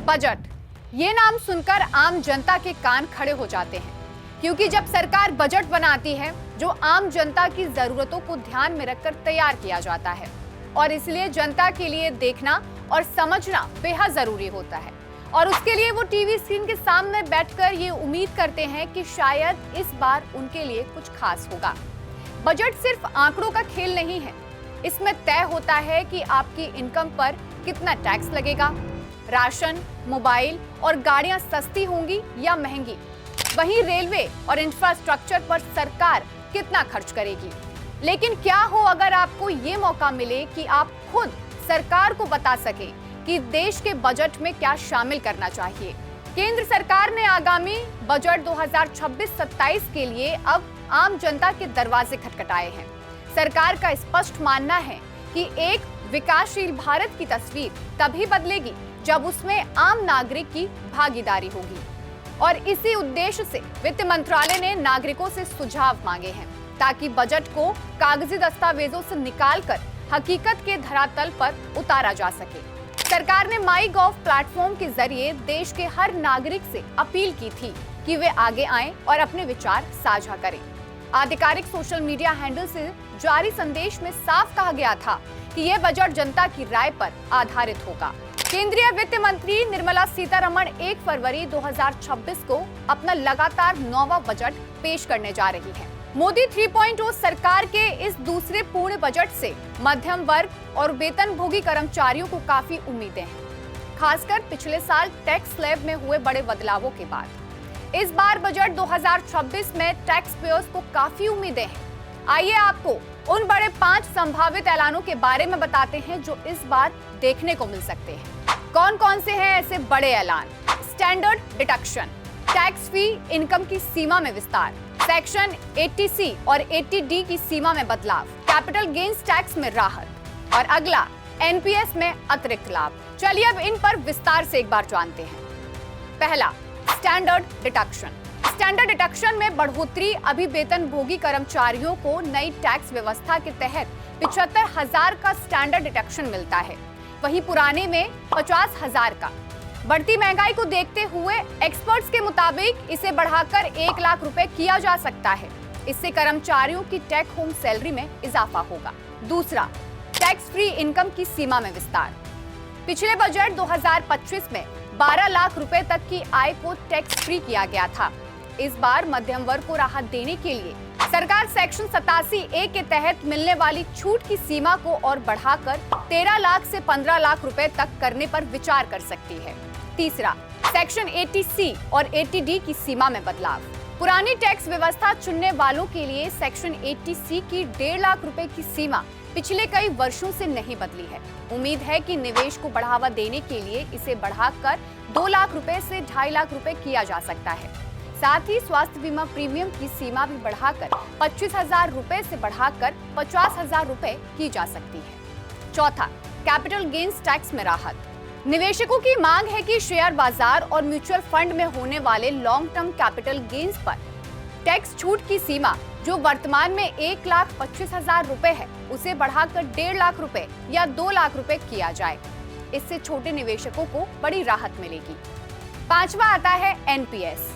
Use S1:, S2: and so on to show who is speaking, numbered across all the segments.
S1: Budget, ये नाम सुनकर आम जनता के कान खड़े हो जाते हैं, क्योंकि जब सरकार बजट बनाती है जो आम जनता की जरूरतों को ध्यान में रखकर तैयार किया जाता है और इसलिए जनता के लिए देखना और समझना बेहद जरूरी होता है और उसके लिए वो टीवी स्क्रीन के सामने बैठकर ये उम्मीद करते हैं कि शायद इस बार उनके लिए कुछ खास होगा। बजट सिर्फ आंकड़ों का खेल नहीं है, इसमें तय होता है कि आपकी इनकम पर कितना टैक्स लगेगा, राशन, मोबाइल और गाड़ियां सस्ती होंगी या महंगी, वहीं रेलवे और इंफ्रास्ट्रक्चर पर सरकार कितना खर्च करेगी। लेकिन क्या हो अगर आपको ये मौका मिले कि आप खुद सरकार को बता सके कि देश के बजट में क्या शामिल करना चाहिए। केंद्र सरकार ने आगामी बजट 2026-27 के लिए अब आम जनता के दरवाजे खटखटाए हैं। सरकार का स्पष्ट मानना है कि एक विकासशील भारत की तस्वीर तभी बदलेगी जब उसमें आम नागरिक की भागीदारी होगी और इसी उद्देश्य से वित्त मंत्रालय ने नागरिकों से सुझाव मांगे हैं ताकि बजट को कागजी दस्तावेजों से निकालकर हकीकत के धरातल पर उतारा जा सके। सरकार ने माईगॉव प्लेटफॉर्म के जरिए देश के हर नागरिक से अपील की थी कि वे आगे आएं और अपने विचार साझा करें। आधिकारिक सोशल मीडिया हैंडल से जारी संदेश में साफ कहा गया था कि यह बजट जनता की राय पर आधारित होगा। केंद्रीय वित्त मंत्री निर्मला सीतारमण 1 फरवरी 2026 को अपना लगातार 9वां बजट पेश करने जा रही है। मोदी 3.0 सरकार के इस दूसरे पूर्ण बजट से मध्यम वर्ग और वेतनभोगी कर्मचारियों को काफी उम्मीदें हैं, खासकर पिछले साल टैक्स स्लैब में हुए बड़े बदलावों के बाद। इस बार बजट 2026 में टैक्स पेयर्स को काफी उम्मीदें हैं। आइए आपको उन बड़े 5 संभावित ऐलानों के बारे में बताते हैं जो इस बार देखने को मिल सकते हैं। कौन कौन से हैं ऐसे बड़े ऐलान? Standard deduction, tax free income की सीमा में विस्तार, सेक्शन 80C और 80D की सीमा में बदलाव, कैपिटल गेन्स टैक्स में राहत और अगला NPS में अतिरिक्त लाभ। चलिए अब इन पर विस्तार से एक बार जानते हैं। पहला, स्टैंडर्ड डिडक्शन। स्टैंडर्ड डिडक्शन में बढ़ोतरी। अभी वेतनभोगी कर्मचारियों को नई टैक्स व्यवस्था के तहत 75,000 का स्टैंडर्ड डिडक्शन मिलता है, वहीं पुराने में 50,000 का। बढ़ती महंगाई को देखते हुए एक्सपर्ट्स के मुताबिक इसे बढ़ाकर 1 लाख रुपए किया जा सकता है। इससे कर्मचारियों की टेक होम सैलरी में इजाफा होगा। दूसरा, टैक्स फ्री इनकम की सीमा में विस्तार। पिछले बजट 2025 में 12 लाख रुपए तक की आय को टैक्स फ्री किया गया था। इस बार मध्यम वर्ग को राहत देने के लिए सरकार सेक्शन 87A के तहत मिलने वाली छूट की सीमा को और बढ़ाकर 13 लाख से 15 लाख रुपए तक करने पर विचार कर सकती है। तीसरा, सेक्शन 80C और 80D की सीमा में बदलाव। पुरानी टैक्स व्यवस्था चुनने वालों के लिए सेक्शन 80C की 1.5 लाख रुपए की सीमा पिछले कई वर्षों से नहीं बदली है। उम्मीद है कि निवेश को बढ़ावा देने के लिए इसे बढ़ाकर 2 लाख रुपए से 2.5 लाख रुपए किया जा सकता है। साथ ही स्वास्थ्य बीमा प्रीमियम की सीमा भी बढ़ाकर 25,000 रुपए से बढ़ाकर 50,000 रुपए की जा सकती है। चौथा, कैपिटल गेन्स टैक्स में राहत। निवेशकों की मांग है कि शेयर बाजार और म्यूचुअल फंड में होने वाले लॉन्ग टर्म कैपिटल गेन्स पर टैक्स छूट की सीमा जो वर्तमान में 1,25,000 रुपए है, उसे बढ़ाकर 1.5 लाख रुपए या 2 लाख रुपए किया जाए। इससे छोटे निवेशकों को बड़ी राहत मिलेगी। पांचवा आता है NPS।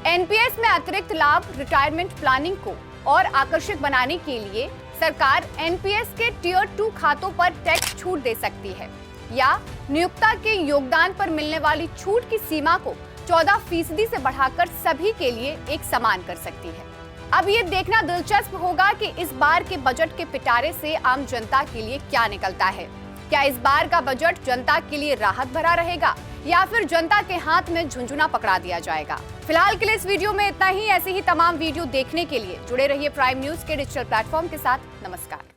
S1: NPS में अतिरिक्त लाभ। रिटायरमेंट प्लानिंग को और आकर्षक बनाने के लिए सरकार NPS के टियर 2 खातों पर टैक्स छूट दे सकती है या नियोक्ता के योगदान पर मिलने वाली छूट की सीमा को 14% से बढ़ाकर सभी के लिए एक समान कर सकती है। अब ये देखना दिलचस्प होगा कि इस बार के बजट के पिटारे से आम जनता के लिए क्या निकलता है। क्या इस बार का बजट जनता के लिए राहत भरा रहेगा या फिर जनता के हाथ में झुंझुना पकड़ा दिया जाएगा? फिलहाल के लिए इस वीडियो में इतना ही। ऐसे ही तमाम वीडियो देखने के लिए जुड़े रहिए प्राइम न्यूज के डिजिटल प्लेटफॉर्म के साथ। नमस्कार।